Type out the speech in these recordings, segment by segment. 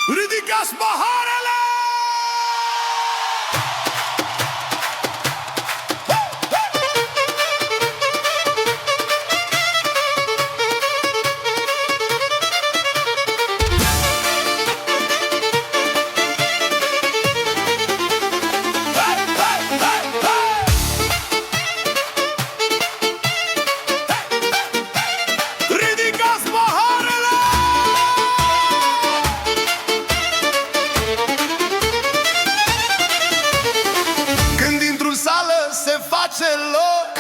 Ridicați paharele! Ridicați paharele! Când dintr-o sală se face loc,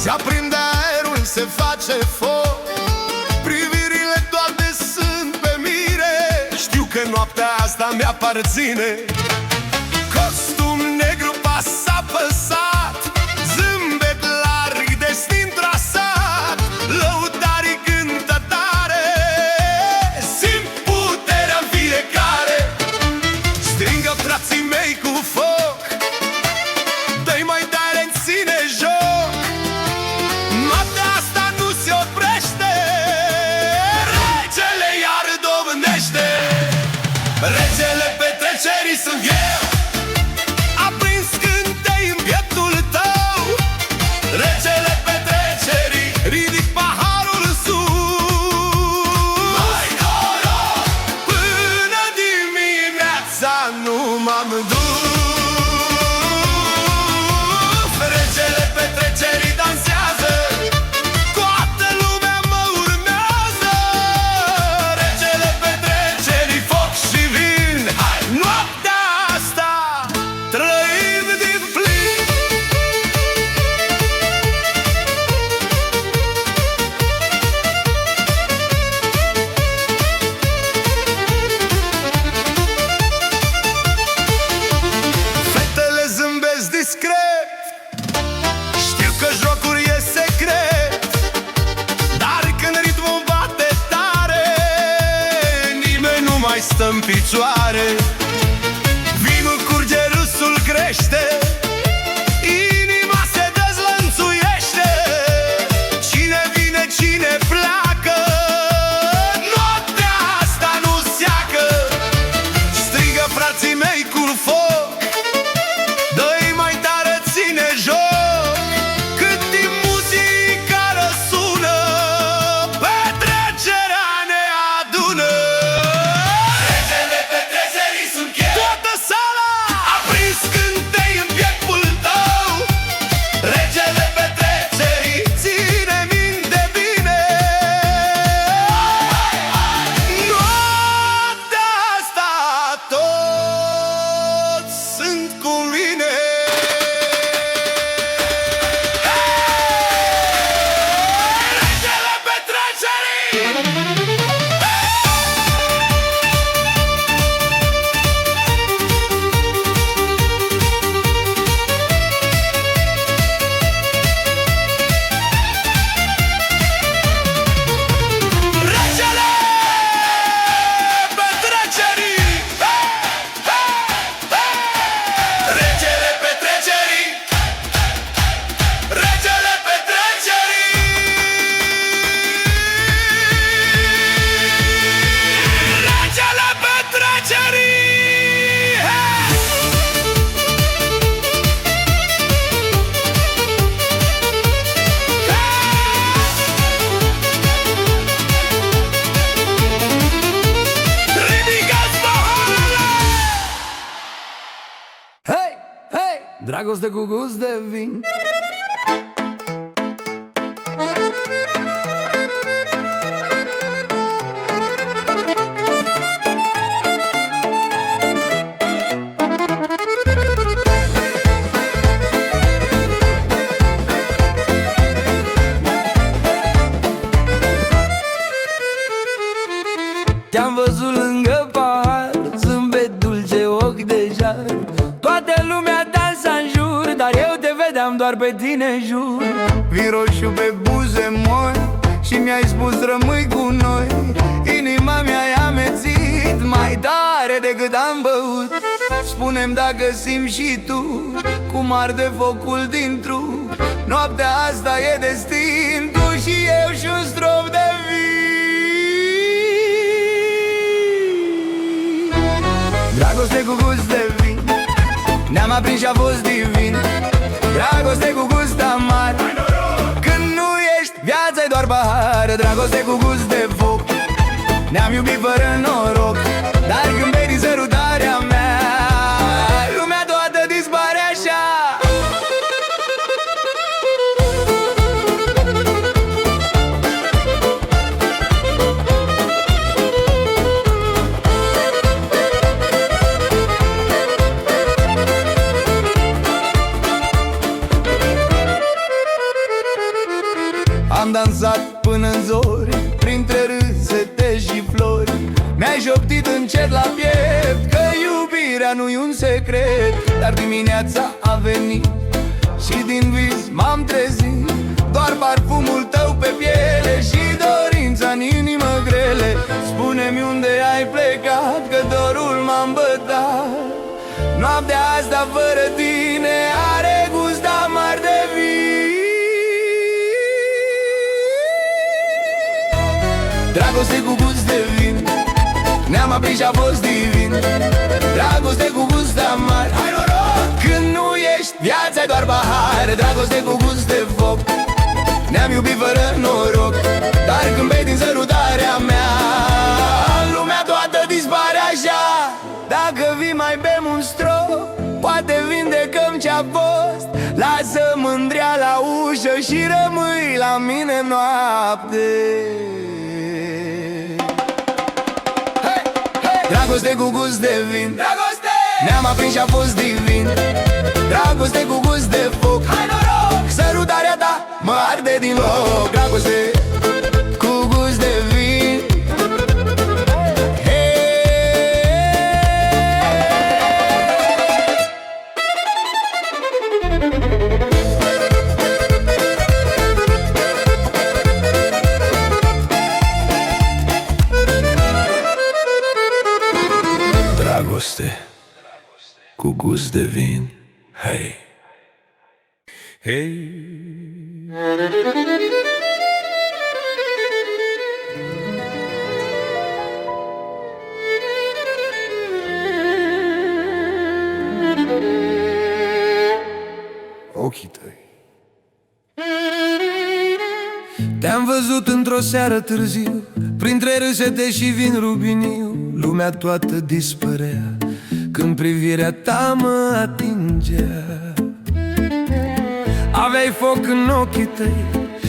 se aprinde aerul, se face foc. Privirile toate sunt pe mine, știu că noaptea asta mi-aparține. Costum negru pasat, zâmbet larg, destin trasat, lăutarii cântă tare, simt puterea în fiecare. Strigă frații mei cu foc, dă-i mai tare, îmi ține joc. Noaptea asta nu se oprește, regele iar domnește. Regele petrecerii sunt eu, aprins cântei în pieptul tău. Regele petrecerii, ridic paharul în sus. Mai noroc, până dimineața nu m-am dus. Regele petrecerii dansează, toată lumea mă urmează. Regele petrecerii, foc și vin, hai, noaptea asta trăim din plin. Fetele zâmbesc discret, știu că jocul e secret, dar când ritmul bate tare, nimeni nu mai stă în picioare. Vinul curge, râsul crește, inima se dezlănțuiește. Cine vine, cine pleacă, noaptea asta nu seacă. Strigă frații mei cu foc, dă-i mai tare, ține joc. Cât timp muzica răsună, petrecerea ne adună. Regele petrecerii sunt eu, toată sala aprins cântei în pieptul tău. Regele petrecerii, ține minte bine. Noaptea asta toți sunt cu mine. Regele petrecerii! Regele petrecerii! Regele petrecerii! Regele petrecerii! Regele petrecerii! Ridicați paharele! Hei, hei, dragoste cu gust de vin. Te-am văzut lângă pahar, zâmbet dulce, ochi de jar. Toată lumea dansa în jur, dar eu te vedeam doar pe tine în jur. Vin roșu pe buze mori și mi-ai spus rămâi cu noi. Inima mi-ai amețit mai tare. tare decât am băut. Spune-mi dacă simți și tu cum arde focul din trup. Noaptea asta e destin, tu și eu și un strop de vin. Dragoste cu gust de vin, ne-am aprins și a fost divin. Dragoste cu gust amar, când nu ești, viața-i doar pahar. Dragoste cu gust de foc, ne-am iubit fără noroc. Dar când vei din sărutarea mea, lumea toată dispare așa. Am dansat până-n zori, printre râsete și flori. Mi-ai șoptit încet la piept că iubirea nu-i un secret. Dar dimineața a venit și din vis m-am trezit. Doar parfumul tău pe piele și dorința în inimă grele. Spune-mi unde ai plecat, că dorul m-a îmbătat. Noaptea asta fără tine are gust amar de vin. Dragoste cu gust de vin, ne-am aprins și a fost divin. Dragoste cu gust amar, hai noroc! Când nu ești, viața-i doar pahar. Dragoste cu gust de foc, ne-am iubit fără noroc. Dar când bei din sărutarea mea, lumea toată dispare așa. Dacă vii mai bem un strop, poate vindecăm ce-a fost. Lasă mândria la ușă și rămâi la mine noapte. Dragoste cu gust de vin, dragoste! Ne-am aprins și a fost divin. Dragoste cu gust de foc, hai noroc! Sărutarea ta mă arde din loc. Dragoste cu gust de vin, hey! Dragoste cu gust de vin, hei, hei. Ochii tăi. Te-am văzut într-o seară târziu, printre râsete și vin rubiniu. Lumea toată dispărea când privirea ta mă atingea. Aveai foc în ochii tăi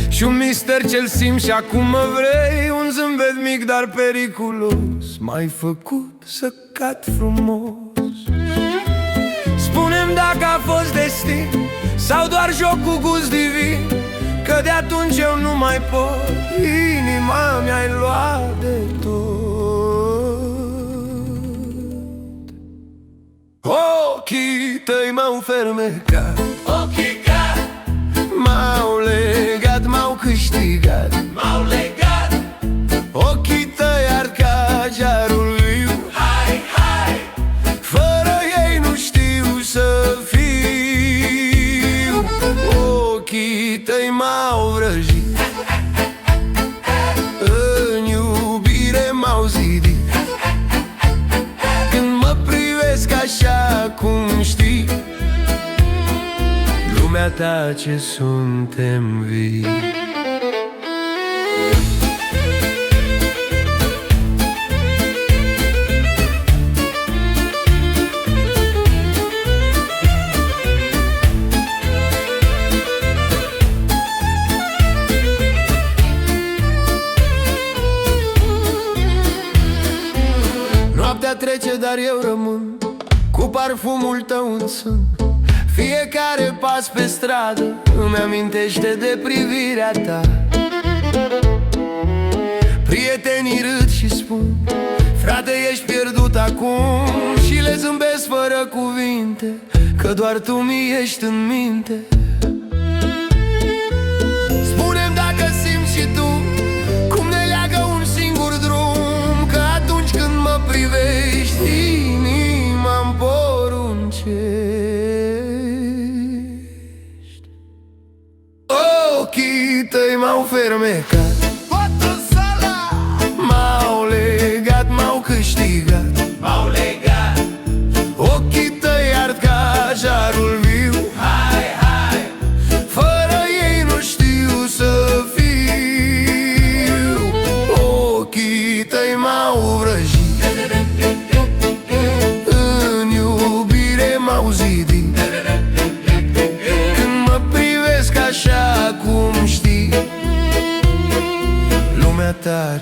și un mister ce-l simți și acum mă vrei. Un zâmbet mic, dar periculos, m-ai făcut să cad frumos. Spune-mi dacă a fost destin sau doar joc cu gust divin, că de atunci eu nu mai pot, inima mi-ai luat de tot. Ochii tăi m-au fermecat, Ochii ca m-au legat, m-au câștigat. m-au legat. Ochii tăi ard ca jarul viu, Hai, hai, fără ei nu știu să fiu. Ochii tăi m-au vrăjit, în iubire m-au zidit. Când mă privesc așa cum știi, lumea ta ce suntem vii. Noaptea trece, dar eu rămân cu parfumul tău în sân. Fiecare pas pe stradă îmi amintește de privirea ta. Prietenii râd și spun: frate, ești pierdut acum. Și le zâmbesc fără cuvinte, că doar tu mi ești în minte. Spune-mi dacă simți și tu cum ne leagă un singur drum, că atunci când mă privești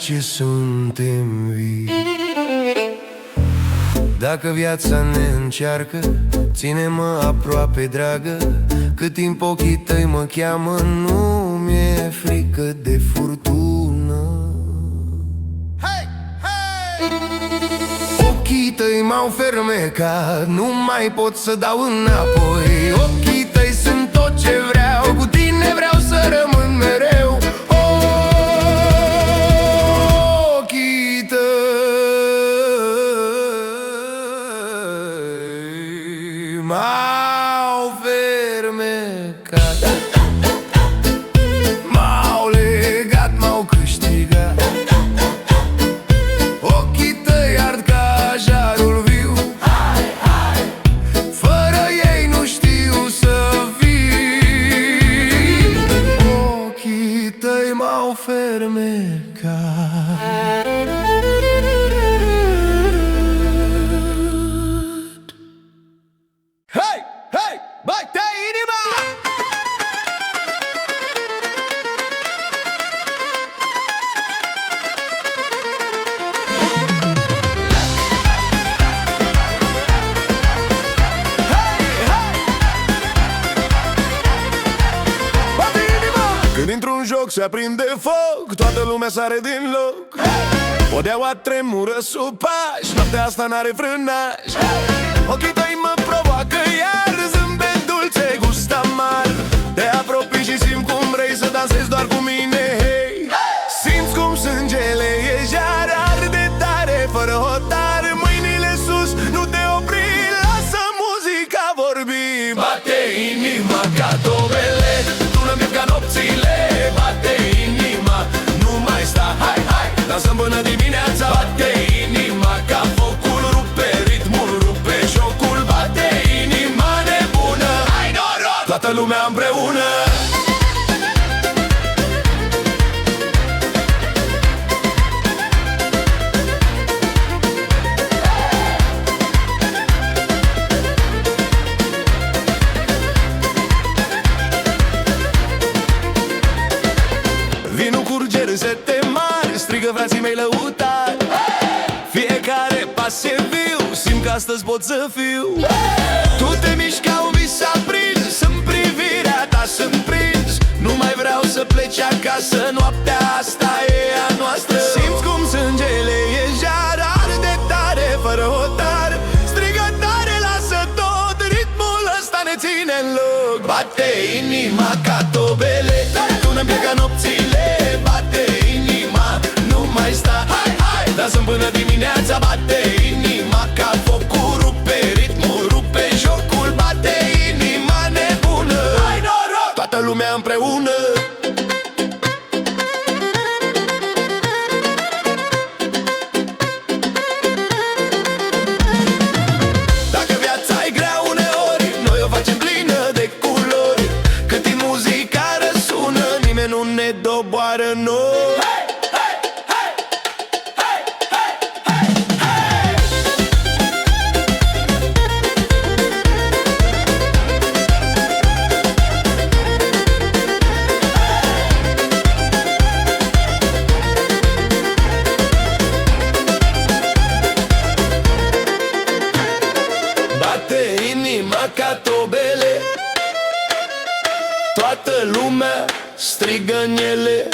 ce suntem vii. Dacă viața ne încearcă, ține-mă aproape, dragă. Cât timp ochii tăi mă cheamă, nu mi-e frică de furtună. Hey, hey! Ochii tăi m-au fermecat, nu mai pot să dau înapoi. Ochii tăi sunt tot ce vreau, cu tine vreau să rămân mereu. Ochii tăi m-au fermecat, m-au legat, m-au câștigat. Ochii tăi ard ca jarul viu, fără ei nu știu să vii. Ochii tăi m-au fermecat. Hei, hei, bate inima! Când într-un joc se aprinde foc, toată lumea sare din loc. Podeaua tremură sub pași, noaptea asta n-are frânaj. Ochii tăi mă provoacă iar, zâmbet dulce, gust amar. Te apropii și simt cum vrei să dansezi doar cu mine, hey. Simți cum sângele e jar, arde tare, fără hotar. Mâinile sus, nu te opri, lasă muzica vorbi. Bate inima ca dobele, tună-mi ca nopțile. Bate inima, nu mai sta, hai, hai, dansăm până dimineața. Bate inima ca focul, rupe ritmul, rupe jocul. Bate inima nebună, hai noroc, toată lumea împreună. Vinul curge râsete mari, strigă frații mei lăutari. Fiecare pas e viu, simt că astăzi pot să fiu. Tu te miști ca un vis aprins, în privirea ta sunt prins. Nu mai vreau să pleci acasă, noaptea asta e a noastră. Simți cum sângele e jar, arde tare, fără hotar. Strigă tare, lasă tot, ritmul ăsta ne ține în loc. Bate inima ca tobele, tună-mi ca nopțile. Bate inima, nu mai sta, hai, hai, dansăm până dimineața. Bate inima ca focul, rupe ritmul, rupe jocul. Bate inima nebună, hai noroc, toată lumea împreună. Dacă viața e grea uneori, noi o facem plină de culori. Cât timp muzica răsună, nimeni nu ne doboară noi. Bate inima ca tobele, toată lumea strigă în ele.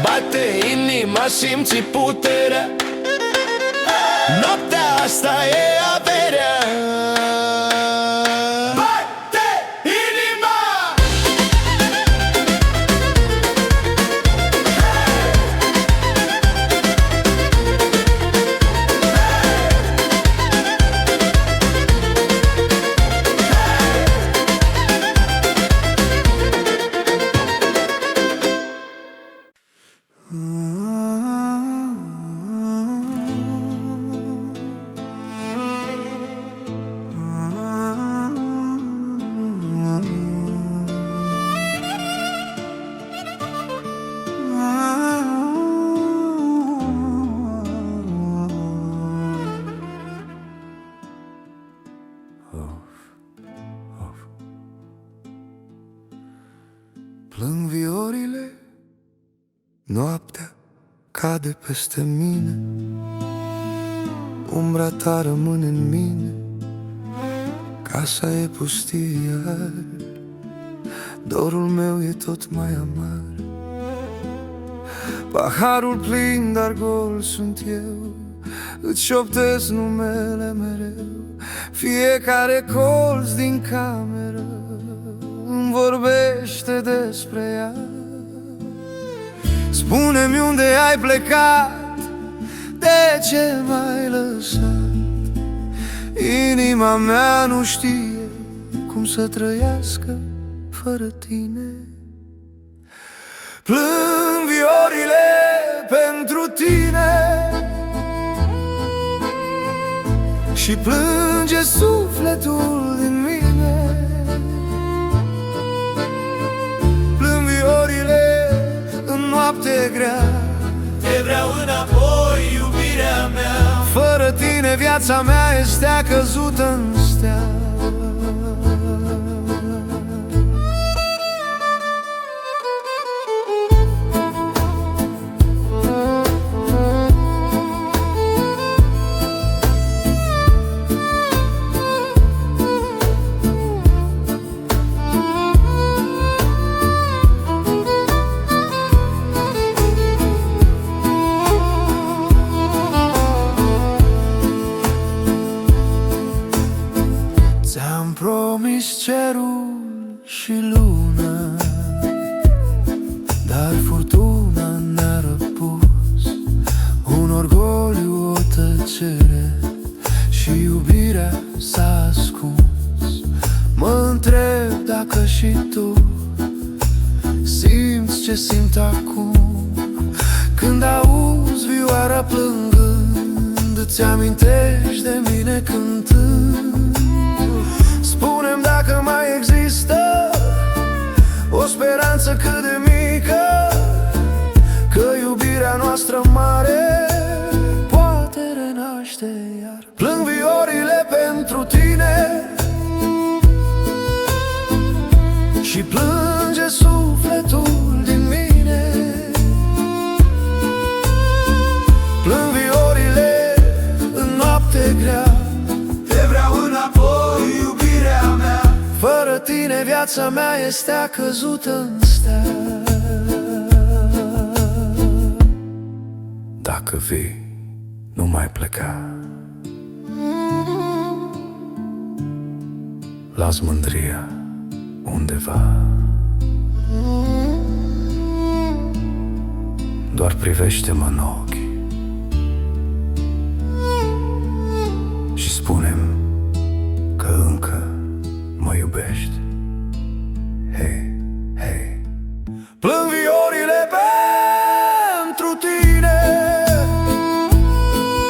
Bate inima, simți puterea, noaptea asta e averea. Bate inima! cade peste mine, umbra ta rămâne în mine, casa e pustie iar, dorul meu e tot mai amar. Paharul plin, dar gol sunt eu, îți șoptesc numele mereu. Fiecare colț din cameră îmi vorbește despre ea. Spune-mi unde ai plecat, de ce m-ai lăsat. Inima mea nu știe cum să trăiască fără tine. Plâng viorile pentru tine și plânge sufletul din mine. Plâng viorile în noapte grea, Te vreau înapoi, iubirea mea. fără tine viața mea este căzută în stea. Ți-am promis cerul și luna, dar furtuna ne-a răpus. Un orgoliu, o tăcere și iubirea s-a ascuns. Mă întreb dacă și tu simți ce simt acum, când auzi vioara plângând, îți amintești de mine cântând. Spune-mi dacă mai există o speranță cât de mică, că iubirea noastră mare poate renaște iar. Plâng viorile pentru tine și plânge sufletul din mine. Plâng viorile în noapte grea, Te vreau înapoi, iubirea mea. fără tine viața mea este căzută în stea. Dacă vii, nu mai pleca, las mândria undeva. Doar privește-mă în ochi și spune-mi că încă mă iubești. Hei, hei. Plâng viorile pentru tine,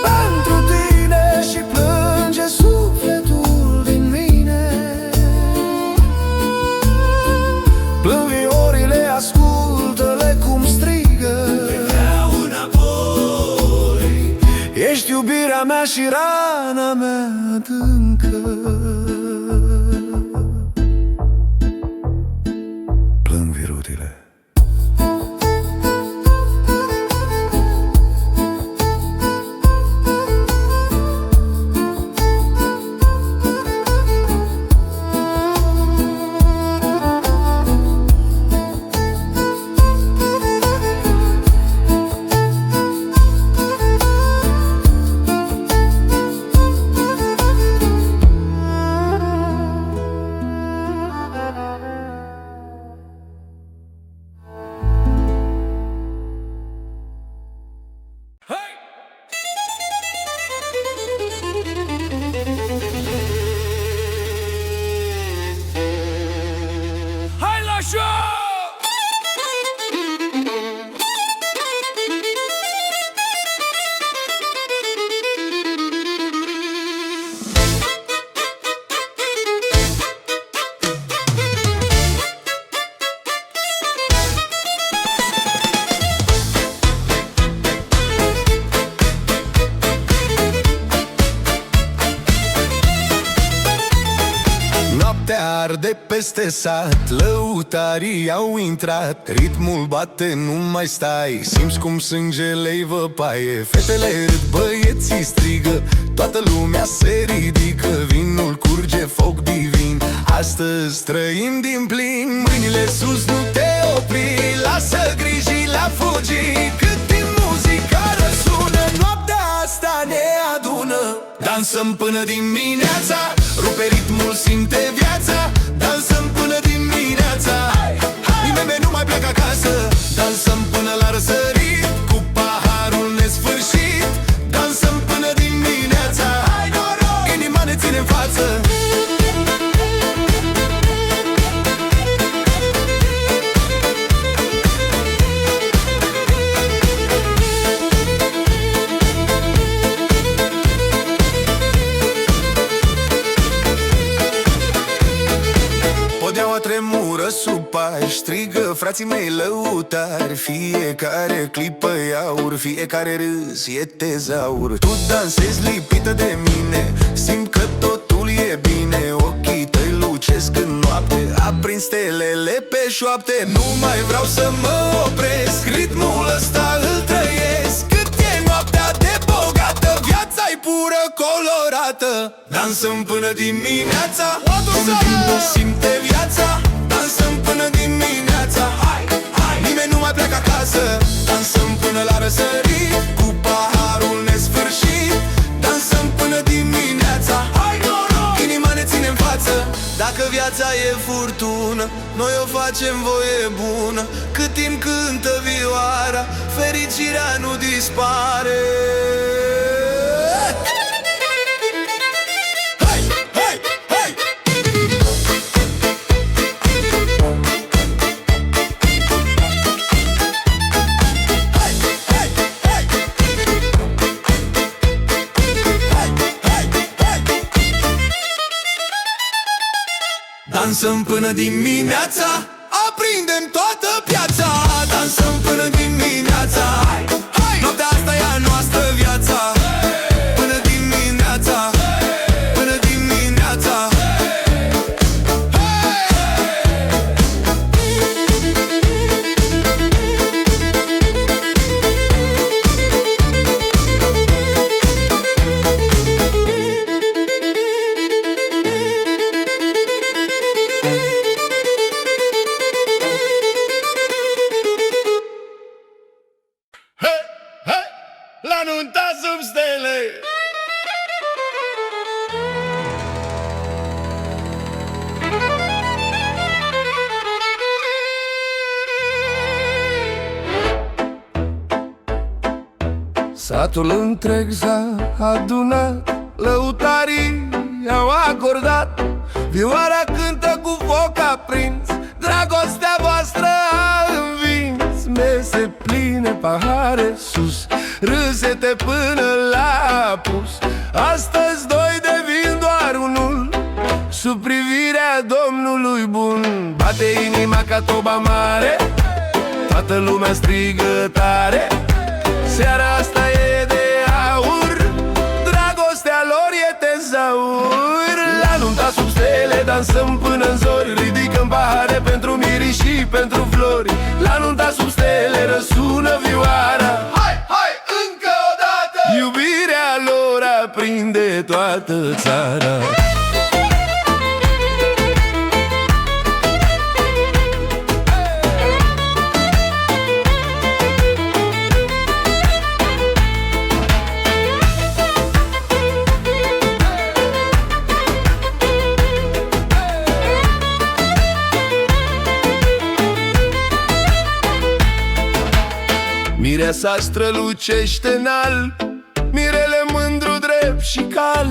pentru tine, și plânge sufletul din mine. Plâng viorile, ascultă-le cum strigă. Te vreau înapoi. Ești iubirea mea și rana mea adâncă. Plâng virurile. arde peste sat. Lăutarii au intrat, ritmul bate, nu mai stai. Simți cum sângele-i văpaie, fetele râd, băieții strigă, toată lumea se ridică. Vinul curge, foc divin, astăzi trăim din plin. Mâinile sus, nu te opri, lasă grijii la fugit. Cât din muzica răsună, noaptea asta ne adună. Dansăm până dimineața, rupe ritmul, simte viața. Dansăm până dimineața, nimeni nu mai pleacă acasă. Dansăm până la răsărit, cu paharul nesfârșit. Dansăm până dimineața, inima ne ține în față. Podeaua tremură sub pași, strigă frații mei lăutari. Fiecare clipă e aur, fiecare râs e tezaur. Tu dansezi lipită de mine, simt că totul e bine. Ochii tăi lucesc în noapte, aprind stelele pe șoapte. Nu mai vreau să mă opresc, ritmul ăsta îl trăiesc. Cât e noaptea de bogată, viața-i pură, colorată. Dansăm până dimineața, vimbul simte viața. Dansăm până dimineața, nimeni nu mai pleacă acasă. Dansăm până la răsărit, cu paharul nesfârșit. Dansăm până dimineața, inima ne ține în față. Dacă viața e furtună, noi o facem voie bună. Cât timp cântă vioara, fericirea nu dispare. Dansăm până dimineața, aprindem toată piața. Dansăm până dimineața, noaptea asta e a noastră viața. Până dimineața, până dimineața. La nunta sub stele. Satul întreg s-a adunat, lăutarii i-au acordat. Vioara cântă cu foc aprins, dragostea voastră a învins. Mese pline, pahare sus, râsete până la apus. Astăzi doi devin doar unul, sub privirea Domnului bun. Bate inima ca toba mare, toată lumea strigă tare. Seara asta e de aur, dragostea lor e tezaur. La nunta sub stele dansăm până în zori, ridicăm pahare pentru miri și pentru flori. La nunta sub stele răsună vioara, hai, încă o dată! Iubirea lor aprinde toată țara. Mireasa strălucește înalt, mirele mândru drept și cal.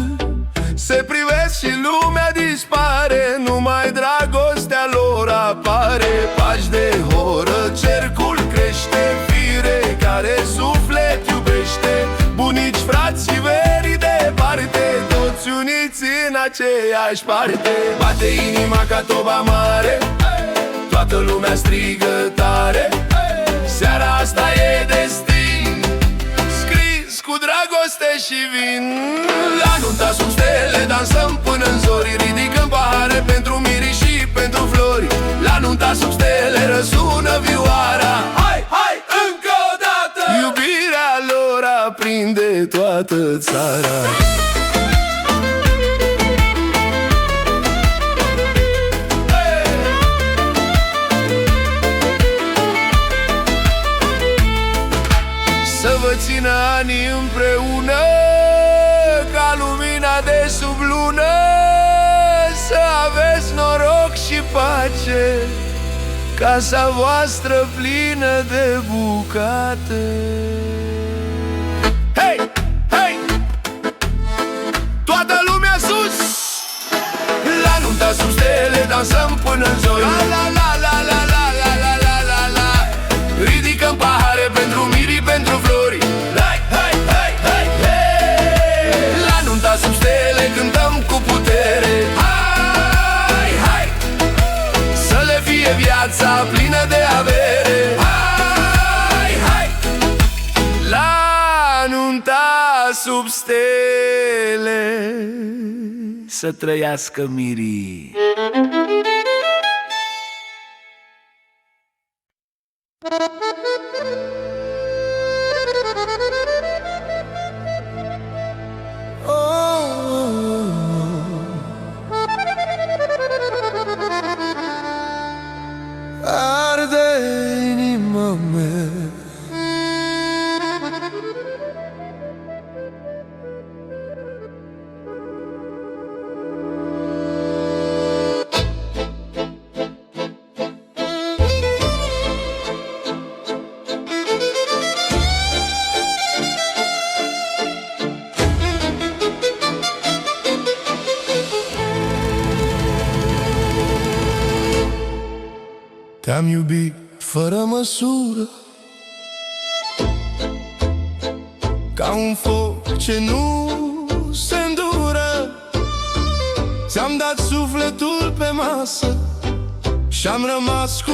Se privesc și lumea dispare, numai dragostea lor apare. Pași de horă, cercul crește, fiecare suflet iubește. Bunici, frați și verii departe, toți uniți în aceeași parte. Bate inima ca toba mare, toată lumea strigă tare. Seara asta e destin, scris cu dragoste și vin. La nunta sub stele dansăm până în zori, ridicăm pahare pentru miri și toată țara. Să vă țină anii împreună ca lumina de sub lună, să aveți noroc și pace, casa voastră plină de bucate. Hei, hei! Toată lumea sus! La nunta sub stele dansăm până în zori. La la la la la la la la la la la. Ridicăm pahare pentru mirii, pentru flori. Hai, hai, hai, hai, hey! La nunta sub stele cântăm cu putere. Hai, hai! Să le fie viața plină de avere. Hai, hai! La nunta sub stele să trăiască mirii. Arde inima mea, te-am iubit fără măsură, ca un foc ce nu se îndură. Ți-am dat sufletul pe masă și-am rămas cu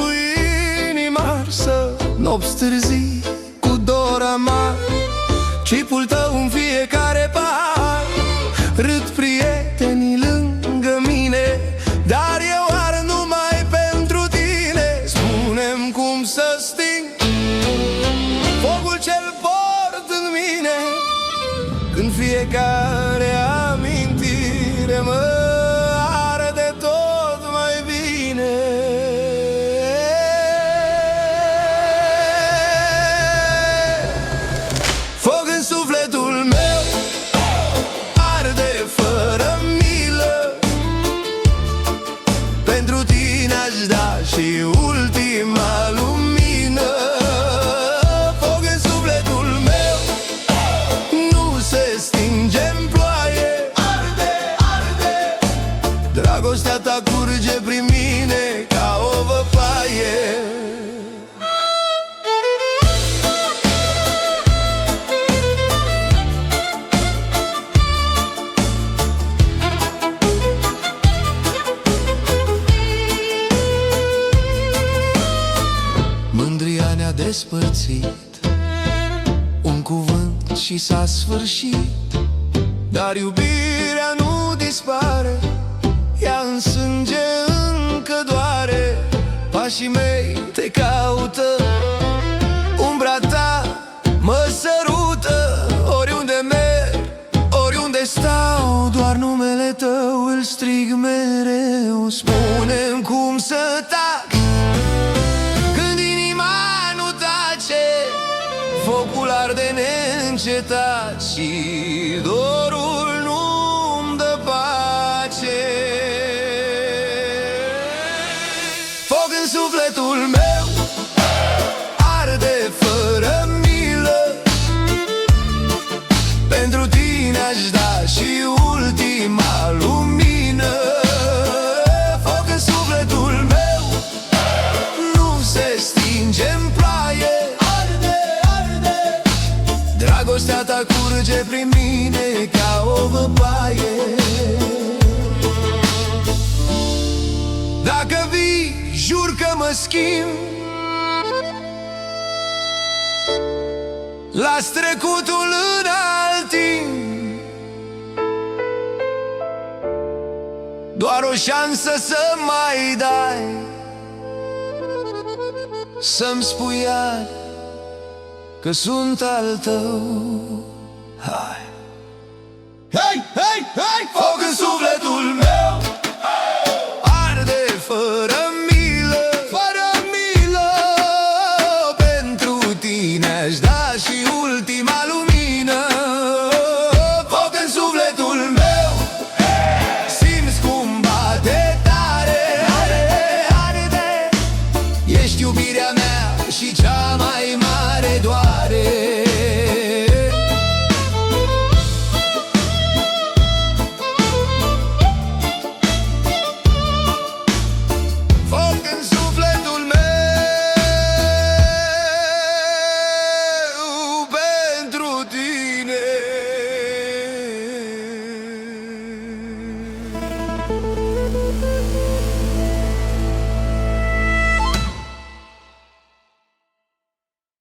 inima arsă. Nopți târzii cu dor amar, chipul tău în fiecare pahar. Râd prietenii lângă mine, dar eu ar numai pentru tine. Spune-mi cum să sting focul ce-l port în mine, când fiecare amintire mă arde tot mai bine. Foc în sufletul meu arde fără milă, pentru tine aș da și ultima lumină. Foc în sufletul meu nu se stinge-n ploaie. Arde, arde, dragostea ta curge prin mine ca o văpaie. Mândria ne-a despărțit, un cuvânt și s-a sfârșit. Dar iubirea nu dispare, ea în sânge încă doare. Pașii mei te caută, umbra ta mă sărută. Oriunde merg, oriunde stau, doar numele tău îl strig mereu. Spune-mi cum să tac când inima nu tace, focul arde neîncetat și dorul nu-mi dă pace. Foc în sufletul meu arde fără milă, pentru tine aș da și ultima lumină. Foc în sufletul meu nu se stinge-n ploaie. Arde, arde, dragostea ta curge prin mine ca o văpaie. Dacă vii, jur că mă schimb, las trecutul în alt timp. Doar o șansă să mai dai, să-mi spui iar că sunt al tău. Hai!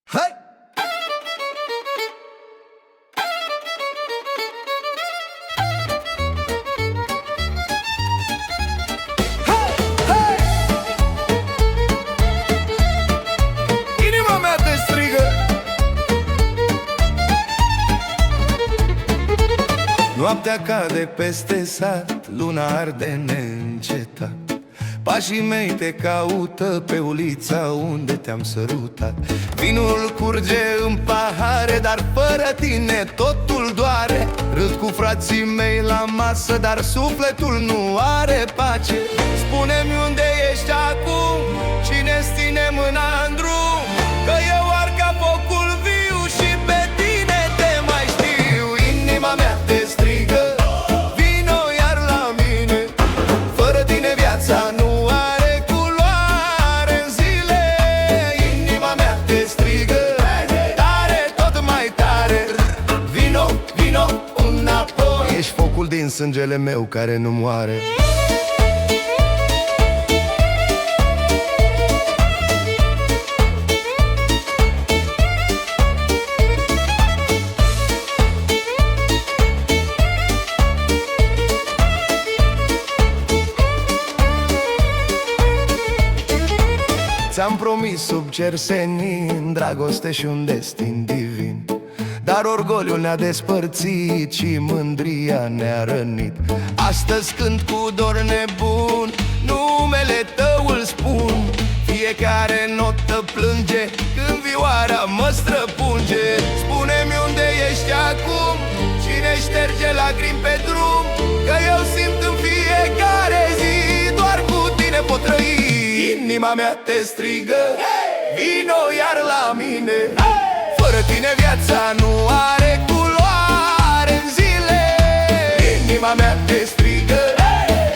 Hai! Inima mea te strigă. Noaptea cade peste sat, luna arde neîncetat. Pașii mei te caută pe ulița unde te-am sărutat. Vinul curge în pahare, dar fără tine totul doare. Râd cu frații mei la masă, dar sufletul nu are pace. Spune-mi unde ești acum, cine-ți ține mâna în drum, că eu ard ca focul viu și pe tine te mai știu. Inima mea te strigă, vino iar la mine. Fără tine viața nu are culoare în zile. Inima mea te strigă, tare, tot mai tare. Vino, vino înapoi. Ești focul din sângele meu care nu moare. Ți-am promis sub cer senin dragoste și un destin divin, dar orgoliul ne-a despărțit și mândria ne-a rănit. Astăzi cânt cu dor nebun, numele tău îl spun. Fiecare notă plânge când vioara mă străpunge. Spune-mi unde ești acum, cine șterge lacrimi pe drum, că eu simt în fiecare zi doar cu tine pot trăi. Inima mea te strigă, vino iar la mine. Fără tine viața nu are culoare în zile. Inima mea te strigă,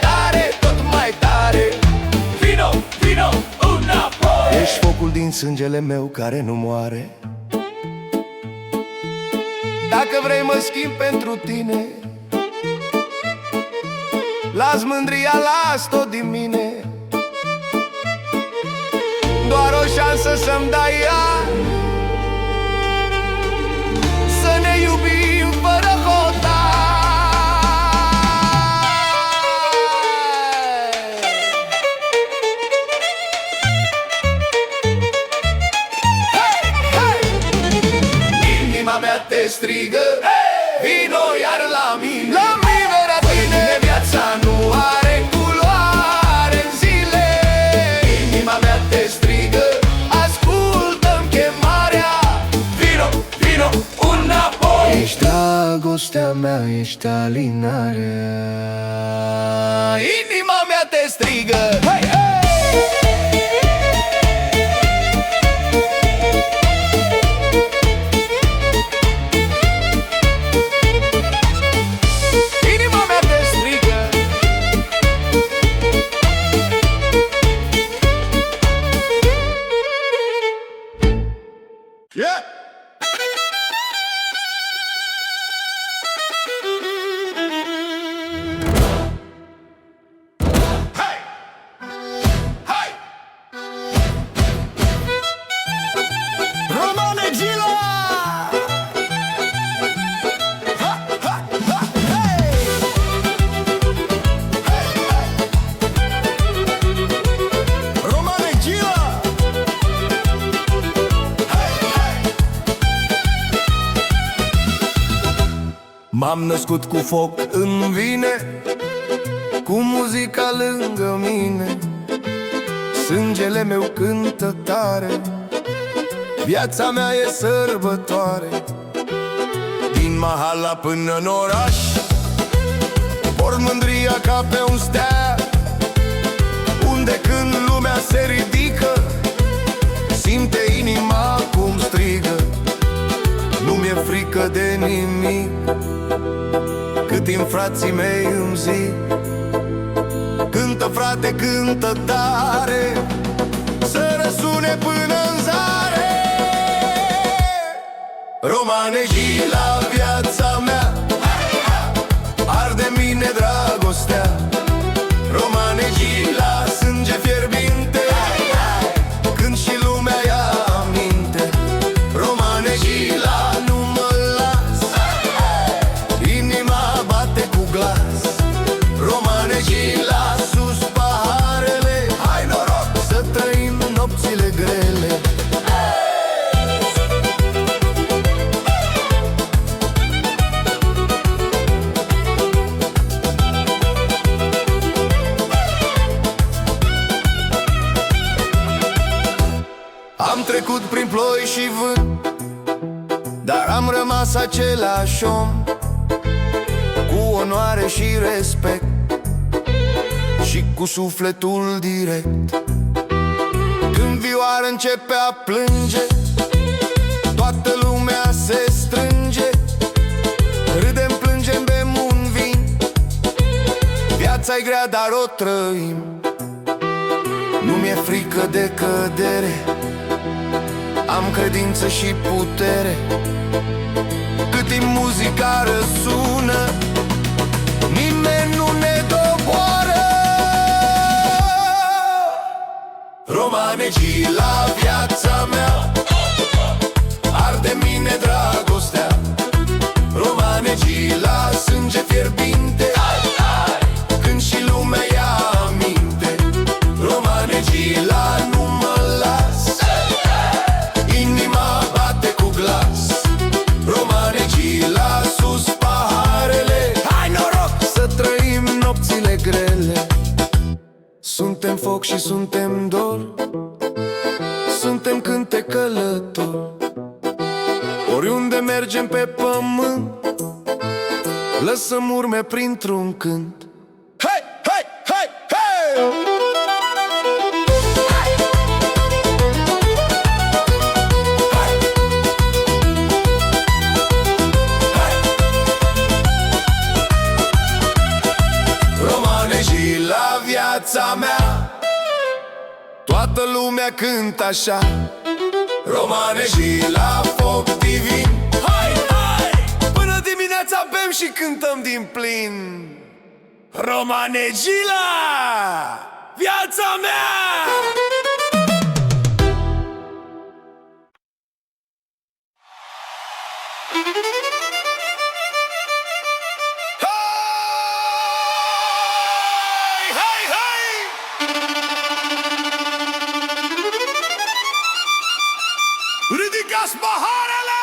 tare, tot mai tare. Vino, vino înapoi. Ești focul din sângele meu care nu moare. Dacă vrei mă schimb pentru tine, las mândria, las tot din mine. Doar o șansă să-mi dai ea, să ne iubim fără hotar. Hey, hey! Inima mea te strigă, vino iar la mine. La mine, la tine viața nu are culoare în zile. Inima mea te strigă, ascultă-mi chemarea. Vino, vino înapoi. Ești dragostea mea, ești alinarea. Inima mea te strigă, hey, hey! Inima mea te strigă. Yeah! Hey! Hey! Romane Gila! Ha, ha, ha, hey! Hey, hey! Romane Gila! Hey, hey! M-am născut cu foc în vine, cu muzica lângă mine. Sângele meu cântă tare, viața mea e sărbătoare. Din Mahala până în oraș, port mândria ca pe un steag. Unde când lumea se ridică, simte inima cum strigă. Nu mi-e frică de nimic, cât timp frații mei îmi zic: cântă frate, cântă tare, să răsune până în zare. Romane Gila, viața mea, arde mine dragostea. Romane trecut prin ploi și vânt, dar am rămas același om, cu onoare și respect și cu sufletul direct. Când vioară începe a plânge, toată lumea se strânge, râdem, plângem, bem un vin. Viața-i grea, dar o trăim. Nu mi-e frică de cădere, am credință și putere. Cât timp muzica răsună, nimeni nu ne doboară. Romanecii la viața mea, arde mine dragostea. Romanecii la sânge fierbinte, când și lumea ia aminte. Romanecii la nu mă las, inima bate cu glas. Romanecii la sus paharele, hai noroc să trăim nopțile grele. Suntem foc și suntem dor, suntem cânte călător. Oriunde mergem pe pământ, lăsăm urme printr-un cânt. Hei, hei, hei, hei! Romanecii la viața mea, toată lumea cântă așa. Romanecii la foc divin, hai, hai! Până dimineața bem și cântăm din plin. Romanecii la viața mea! Hai, hai, hai! Ridicați paharele!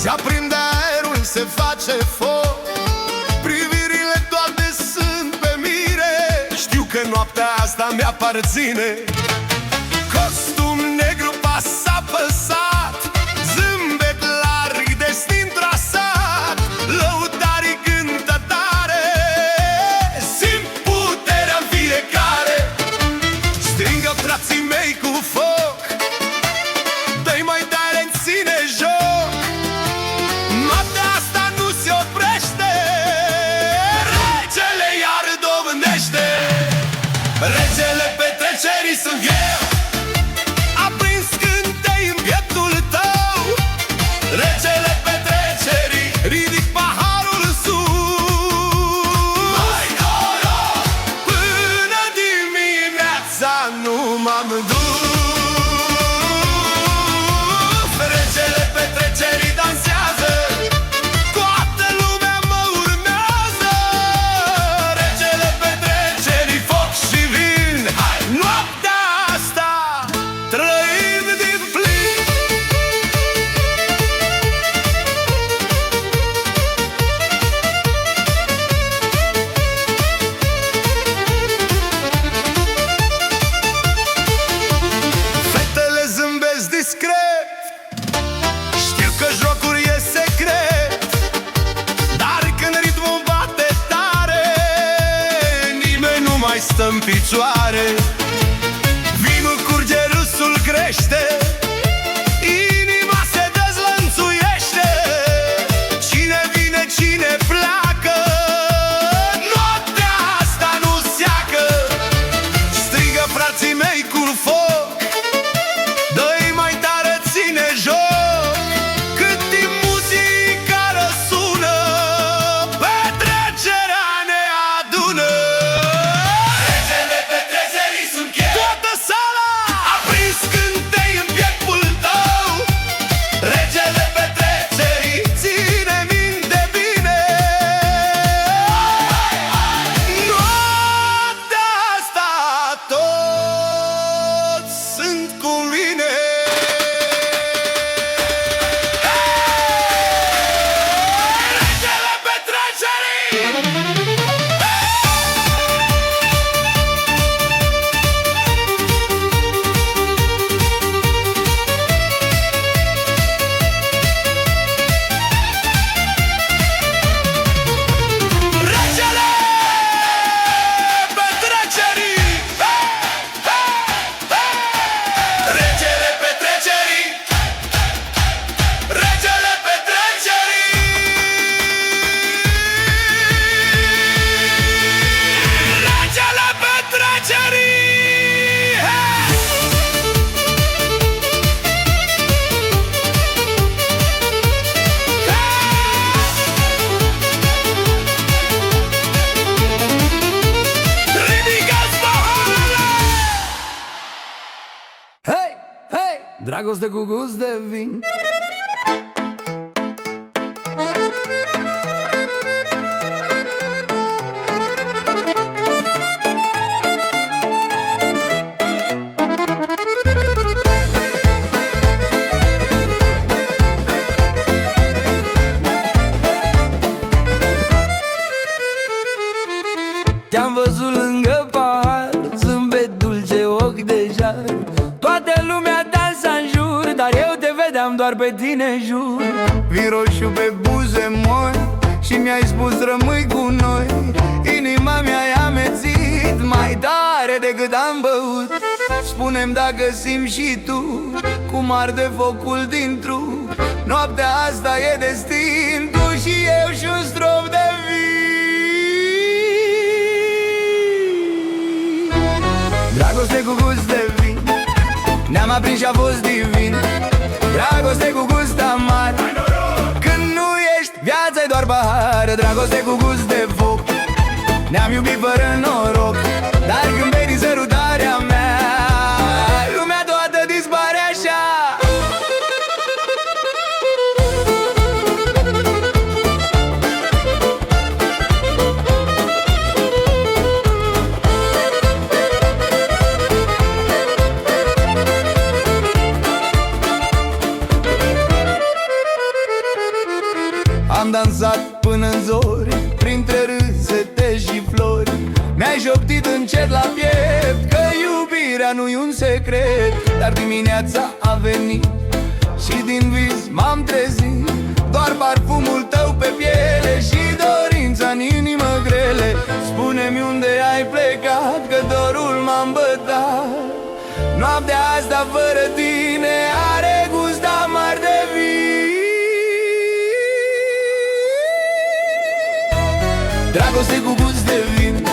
Se aprinde aerul, se face foc, privirile toate sunt pe mire. Știu că noaptea asta mi-aparține. Costum negru pasat, zâmbet larg, destin trasat, lăutarii cântă tare, simt puterea-n fiecare. Strigă frații mei cu foc, dă-i mai tare, ține joc. Noaptea asta nu se oprește, regele iar domnește. Regele petrecerii sunt eu, aprins cântei în pieptul tău. Regele petrecerii, ridic paharul sus. Mai noroc! Până dimineața nu m-am dus. Regele petrecerii dansează, toată lumea mă urmează. Regele petrecerii, foc și vin, hai! Noaptea asta trăim din plin. Fetele zâmbesc discret, știu că jocul e secret, dar când ritmul bate tare, nimeni nu mai stă în picioare. Vinul curge, râsul crește, inima se dezlănțuiește. Cine vine, cine pleacă, noaptea asta nu seacă. Strigă frații mei cu foc, dă-i mai tare, ține joc. Cât timp muzica răsună, petrecerea ne adună. dragoste cu gust de vin. Te-am văzut lângă pahar, zâmbet dulce, ochi de jar. Toată lumea dansa în jur, dar eu te vedeam doar pe tine în jur. Vin roșu pe buze moi și mi-ai spus rămâi cu noi. Inima mi-ai amețit mai tare decât am băut. Spune-mi dacă simți și tu cum arde focul din trup. Noaptea asta e destin, tu și eu și un strop de vin. Dragoste cu gust de vin, ne-am aprins și a fost divin. Dragoste cu gust amar, când nu ești, viața-i doar pahar. Dragoste cu gust de foc, ne-am iubit fără noroc. Dar când bei din sărutarea mea, lumea toată dispare așa. Am dansat până-n zori, printre râsete și flori. Mi-ai șoptit încet la piept că iubirea nu-i un secret. Dar dimineața a venit și din vis m-am trezit. Doar parfumul tău pe piele și dorința în inimă grele. Spune-mi unde ai plecat, că dorul m-a îmbătat. Noaptea asta fără tine are gust amar de vin. Dragoste cu gust de vin,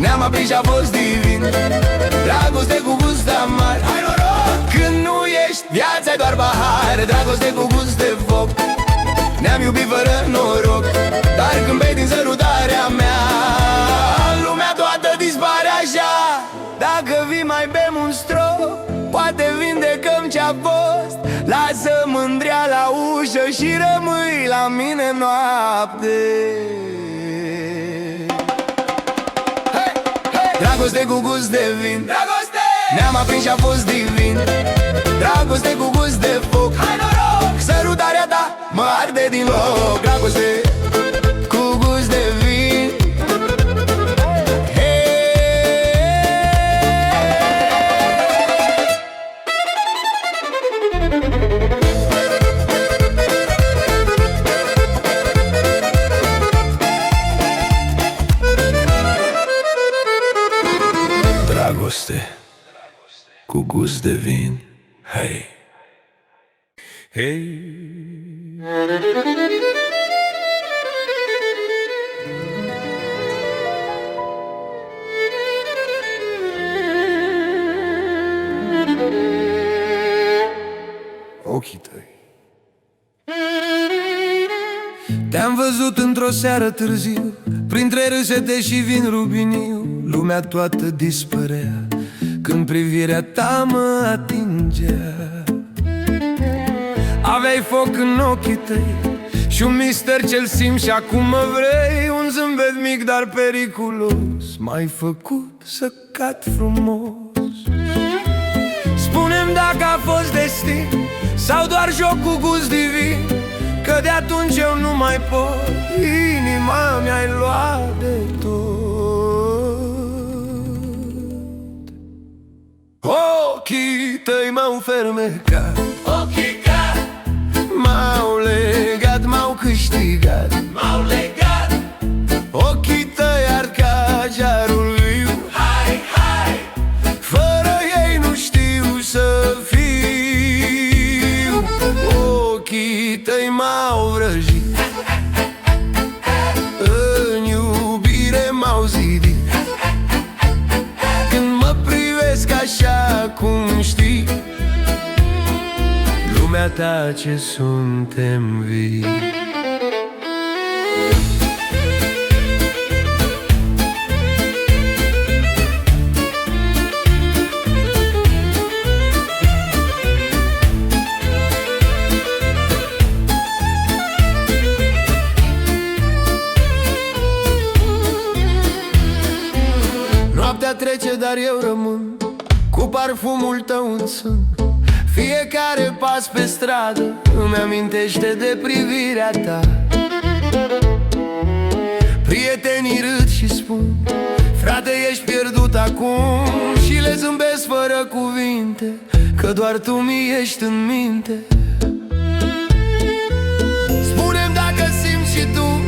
ne-am aprins și a fost divin. Dragoste cu gust amar, hai noroc! Când nu ești, viața-i doar pahar. Dragoste cu gust de foc, ne-am iubit fără noroc. Dar când bei din sărutarea mea, lumea toată dispare așa. Dacă vii mai bem un strop, poate vindecăm ce-a fost. Lasă mândria la ușă și rămâi la mine noapte. Dragoste cu gust de vin, dragoste! Ne-am aprins și a fost divin. Dragoste cu gust de foc, hai noroc! Sărutarea ta mă arde din loc. Dragoste cu gust de vin. Dragoste cu gust de vin, hei, hei. Ochii tăi. Te-am văzut într-o seară târziu, printre râsete și vin rubiniu. Lumea toată dispărea când privirea ta mă atingea. Aveai foc în ochii tăi și un mister ce-l simți și acum mă vrei. Un zâmbet mic, dar periculos, m-ai făcut să cad frumos. Spune-mi dacă a fost destin sau doar joc cu gust divin, că de atunci eu nu mai pot, inima mi-ai luat de tot. Ochii tăi m-au fermecat, Ochii ca m-au legat, m-au câștigat, m-au legat. ochii tăi ard ca jarul viu. Hai, hai, Fără ei nu știu să fiu. Ochii tăi m-au vrăjit, în iubire m-au zidit. Când mă privesc așa cum știi, lumea ta ce suntem vii. dar eu rămân cu parfumul tău în sân. Fiecare pas pe stradă îmi amintește de privirea ta. Prietenii râd și spun: frate, ești pierdut acum. Și le zâmbesc fără cuvinte, că doar tu mi ești în minte. Spune-mi dacă simți și tu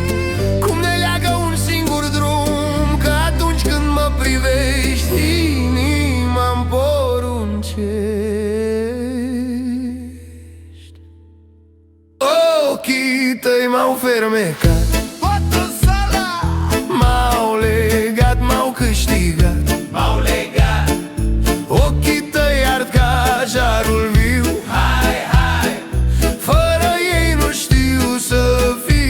cum ne leagă un singur drum, că atunci când mă privești, inima-mi poruncești. Ochii tăi m-au fermecat, m-au legat, m-au câștigat, M-au legat. ochii tăi ard ca jarul viu. Hai, hai, Fără ei nu știu să fiu.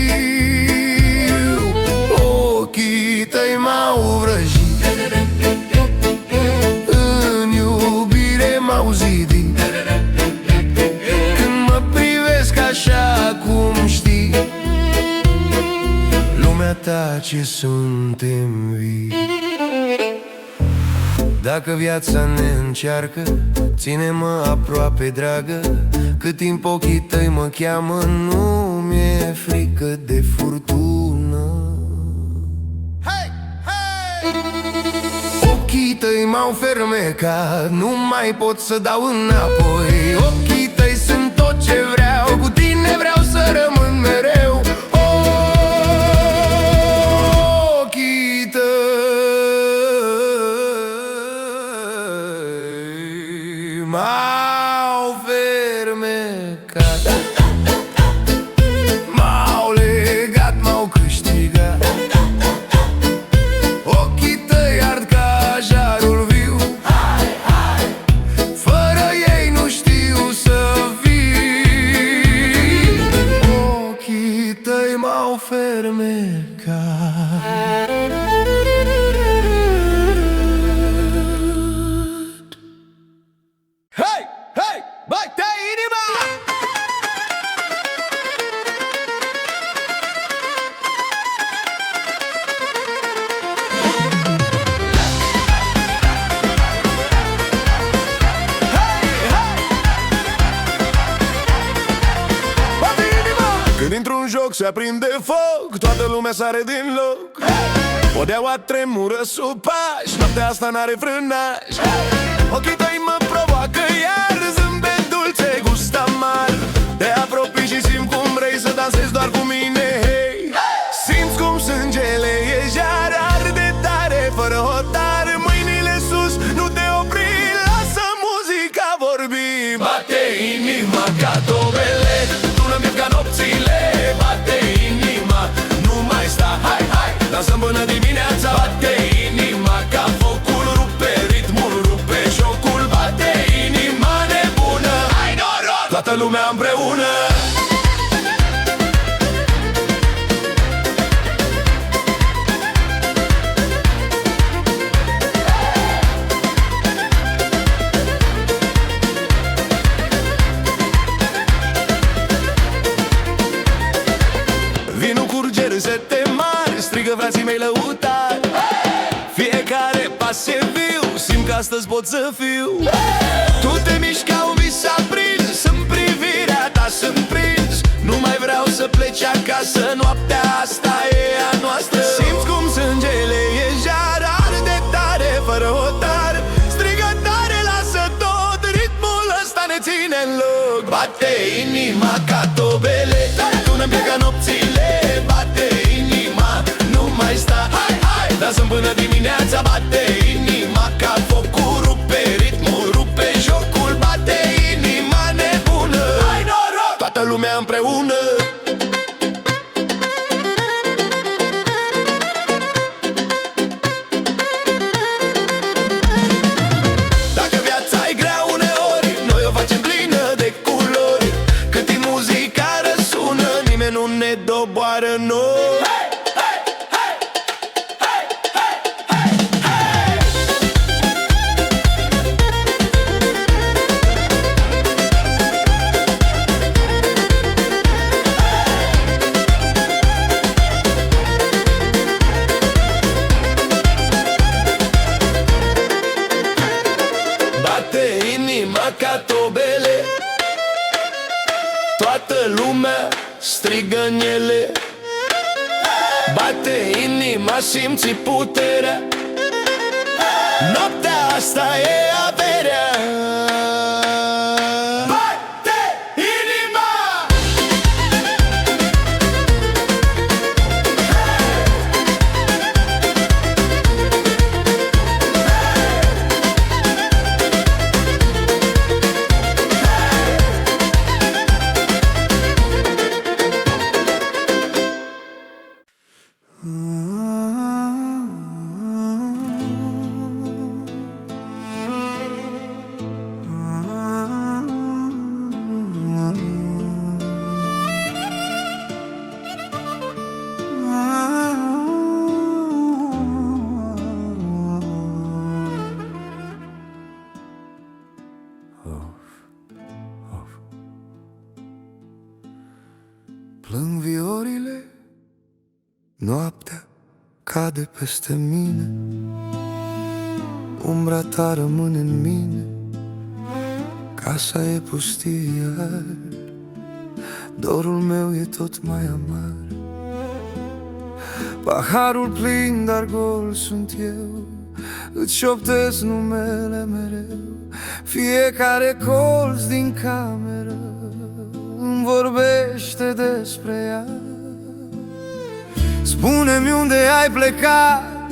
Ochii tăi m-au vrăjit, în iubire m-au zidit. Când mă privesc așa cum știi, lumea tace, suntem vii. Dacă viața ne încearcă, ține-mă aproape, dragă. Cât timp ochii tăi mă cheamă, nu mi-e frică de furtună. Hey, hey! Ochii tăi m-au fermecat, nu mai pot să dau înapoi. Ochii tăi sunt tot ce vreau, cu tine vreau să rămân mereu. Ochii tăi m-au fermecat, m-au legat, m-au câștigat. Ochii tăi ard ca jarul viu. hai, hai, Fără ei nu știu să fiu. Ochii tăi m-au fermecat. Hei, hei, bate inima! Când într-un joc se aprinde foc, toată lumea sare din loc. Podeaua tremură sub pași, noaptea asta n-are frânaj. Ochii tăi mă provoacă iar, zâmbet dulce, gust amar. Te apropii și simt cum vrei să dansezi doar cu mine, hey. Simți cum sângele e jar, arde tare, fără hotar. Mâinile sus, nu te opri, lasă muzica vorbi. Bate inima ca tobele, tună-mi ca nopțile. Bate inima, nu mai sta, hai, hai, dansăm până dimineața. Bate inima ca focul, rupe ritmul, rupe jocul. Bate inima nebună, hai noroc, toată lumea împreună. Vinu curge râsete mari, strigă frații mei lăutari. Fiecare pas e viu, simt că astăzi pot să fiu. Tu te miști ca un vis aprins, în privirea ta sunt prins. Nu mai vreau să pleci acasă, noaptea asta e a noastră. Simți cum sângele e jar, arde tare, fără hotar. Strigă tare, lasă tot, ritmul ăsta ne ține în loc. Bate inima ca tobele, tună-mi ca nopțile. Bate inima, nu mai sta, hai, hai, dansăm până dimineața. Bate inima ca focul, rupe ritmul, rupe jocul. Bate inima nebună, hai noroc, toată lumea împreună. Dacă viața e grea uneori, noi o facem plină de culori. Cât timp muzica răsună, nimeni nu ne doboară noi. strigă în ele. Bate inima, simți puterea. Noaptea asta e averea. Bate inima! Plâng viorile, noaptea cade peste mine, umbra ta rămâne în mine, casa e pustie iar, dorul meu e tot mai amar. Paharul plin, dar gol sunt eu, îți șoptesc numele mereu. Fiecare colț din cameră îmi vorbește despre ea. Spune-mi unde ai plecat,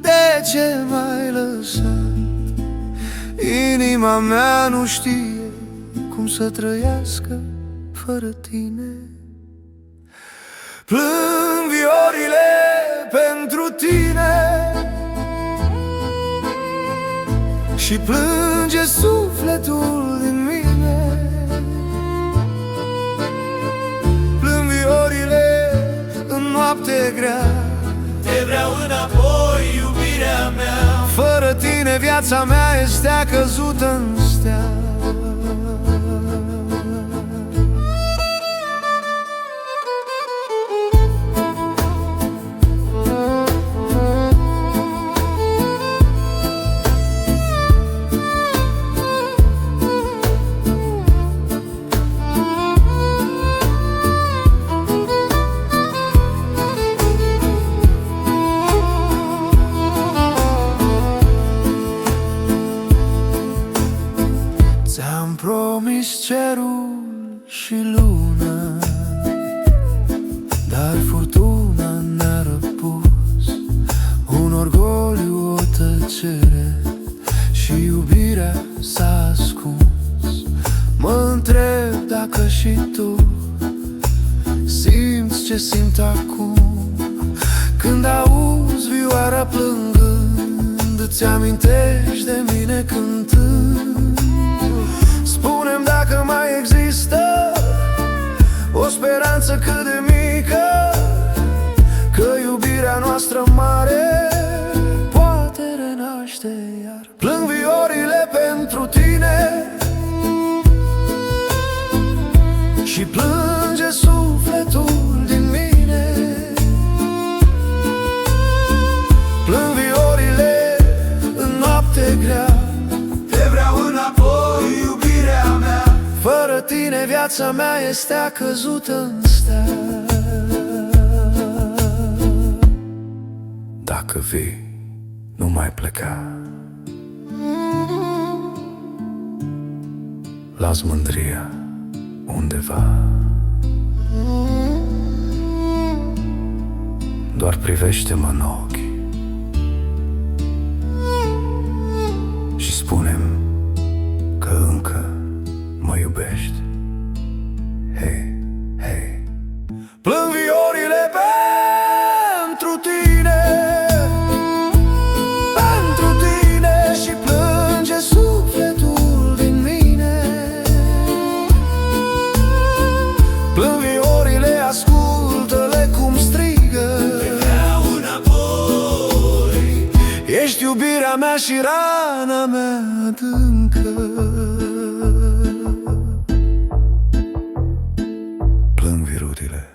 de ce m-ai lăsat. Inima mea nu știe cum să trăiască fără tine. Plâng viorile pentru tine și plânge sufletul din mine. Plâng viorile în noapte grea, Te vreau înapoi, iubirea mea. fără tine viața mea este căzută în stea. Ți-am promis cerul și luna, dar furtuna ne-a răpus. Un orgoliu, o tăcere și iubirea s-a ascuns. Mă întreb dacă și tu simți ce simt acum, când auzi vioara plângând, îți amintești de mine cântând. Spune-mi dacă mai există o speranță cât de mică, că iubirea noastră mare poate renaște iar. Plâng viorile pentru tine și plânge sufletul din mine. Plâng viorile în noapte grea, Te vreau înapoi, iubirea mea. fără tine viața mea este căzută în stea. Dacă vii, nu mai pleca. Las mândria undeva. Doar privește-mă în ochi și spune-mi că încă mă iubești. Hei, hei. Plâng viorile pentru tine, pentru tine, și plânge sufletul din mine. Plâng viorile, ascultă-le cum strigă. Te vreau înapoi. Ești iubirea mea și rana mea adâncă. Plâng virurile.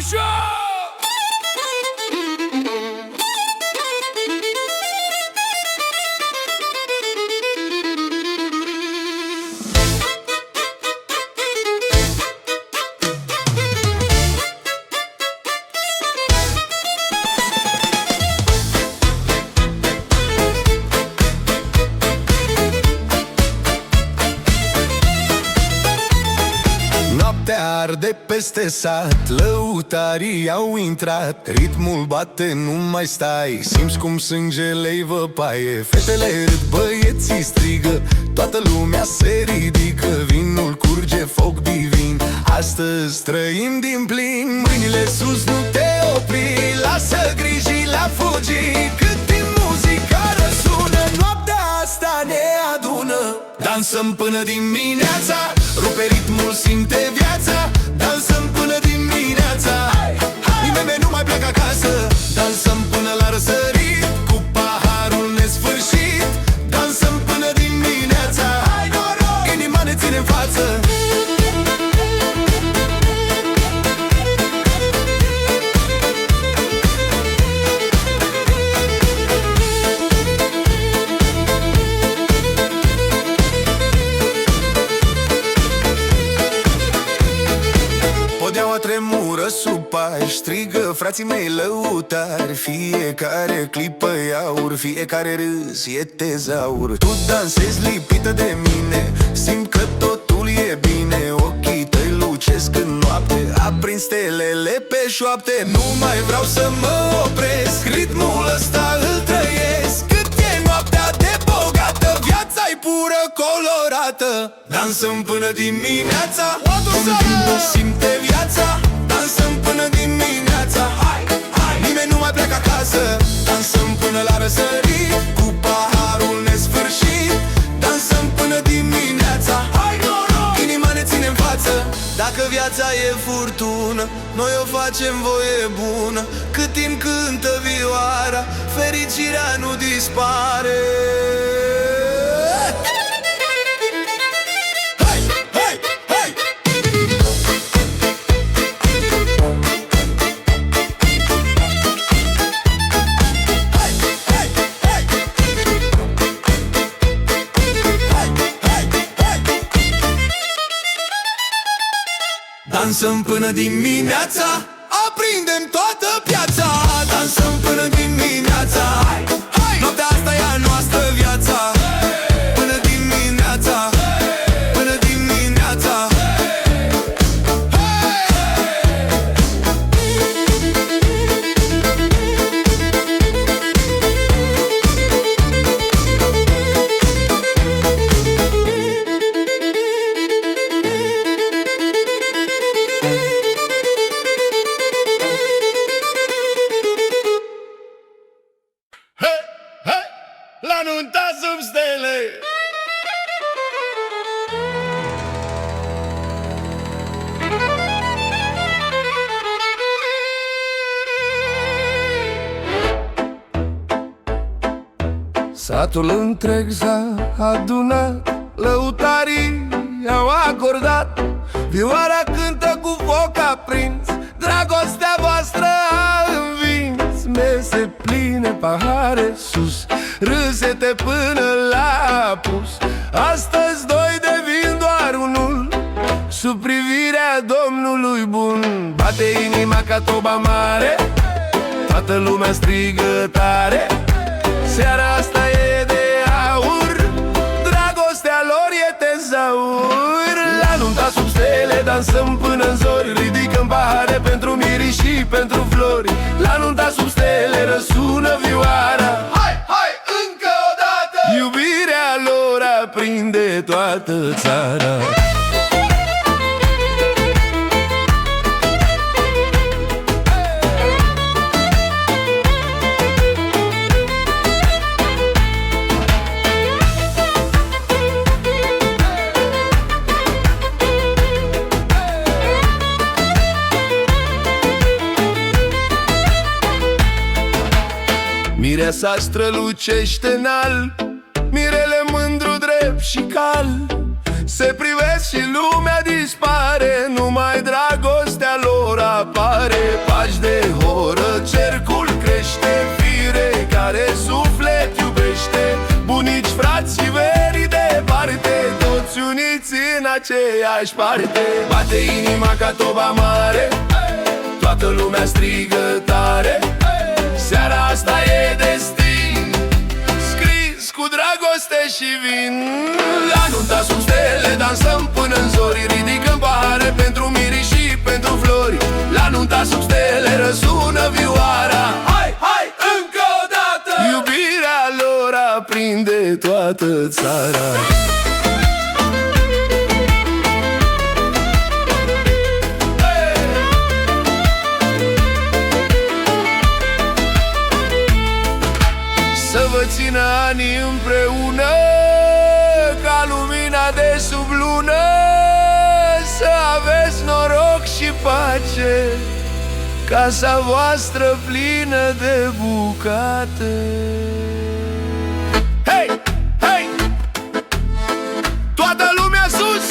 Roșu! Noaptea arde peste sat, lăutarii au intrat. Ritmul bate, nu mai stai, simți cum sângele-i văpaie. Fetele râd, băieții strigă, toată lumea se ridică. Vinul curge, foc divin, astăzi trăim din plin. Mâinile sus, nu te opri, lasă grijile a fugi. Cât din muzica răsună, noaptea asta ne adună. Dansăm până dimineața, rupe ritmul, simte viața. Dansăm până dimineața, nimeni nu mai pleacă acasă. Dansăm până la răsărit, cu paharul nesfârșit. Dansăm până dimineața, inima ne ține în față. Podeaua tremură sub pași, strigă frații mei lăutari. Fiecare clipă e aur, fiecare râs e tezaur. Tu dansezi lipită de mine, simt că totul e bine. Ochii tăi lucesc în noapte, aprind stelele pe șoapte. Nu mai vreau să mă opresc, ritmul ăsta îl trăiesc. Cât e noaptea de bogată, viața-i pură, colorată. Dansăm până dimineața, cum vinul simte viața. Dansăm până dimineața, nimeni nu mai pleacă acasă. Dansăm până la răsărit, cu paharul nesfârșit. Dansăm până dimineața, inima ne ține în față. Dacă viața e furtună, noi o facem voie bună. Cât timp cântă vioara, fericirea nu dispare. Dansăm până dimineața, aprindem toată piața. Dansăm până dimineața, noaptea asta e a noastră viața. Până dimineața, până dimineața. La nunta sub stele. Satul întreg s-a adunat, lăutarii au acordat. Vioara cântă cu foc aprins, dragostea voastră a învins. Mese pline, pahare sus, râsete până la apus. Astăzi doi devin doar unul, sub privirea Domnului bun. Bate inima ca toba mare, toată lumea strigă tare. Seara asta e de aur, dragostea lor e tezaur. La nunta sub stele dansăm până-n zori, ridicăm pahare pentru miri și pentru flori. La nunta sub stele răsună vioara, hai, hai, încă o dată! Iubirea lor aprinde toată țara. Mireasa strălucește înalt, mirele mândru, drept și cal. se privesc și lumea dispare, numai dragostea lor apare. Pași de horă, cercul crește, fiecare suflet iubește. Bunici, frați și verii departe, toți uniți în aceeași parte. Bate inima ca toba mare, toată lumea strigă tare. Seara asta e destin, scris cu dragoste și vin. La nunta sub stele dansăm până în zori, ridicăm pahare pentru miri și pentru flori. La nunta sub stele răsună vioara, hai, hai, încă o dată! Iubirea lor aprinde toată țara. Să vă țină anii împreună ca lumina de sub lună. Să aveți noroc și pace, casa voastră plină de bucate. Hei, hei! Toată lumea sus!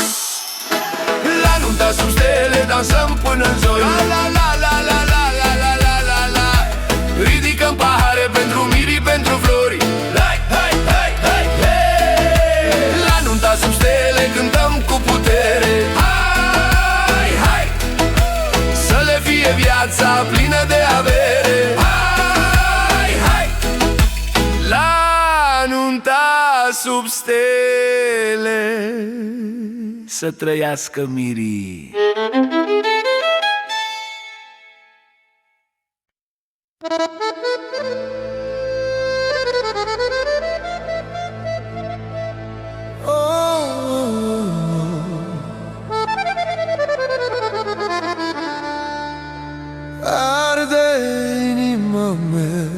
La nunta sub stele dansăm până în zori. La la la la la la la la la la la. Ridicăm pahare pentru miri, pentru flori. Hai, hai, hai, hai, hey! La nunta sub stele cântăm cu putere. Hai, hai! Să le fie viața plină de avere. Hai, hai! La nunta sub stele să trăiască mirii. Arde inima mea,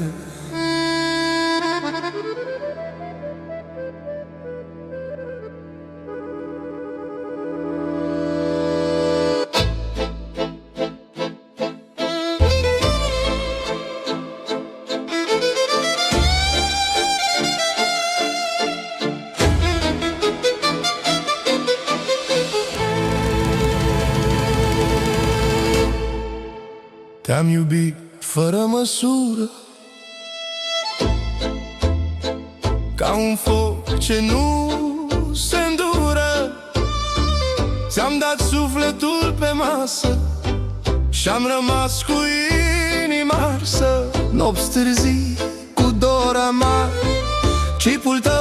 te-am iubit fără măsură, ca un foc ce nu se îndură. Ți-am dat sufletul pe masă și-am rămas cu inima arsă. Nopți târzii cu dor amar, chipul tău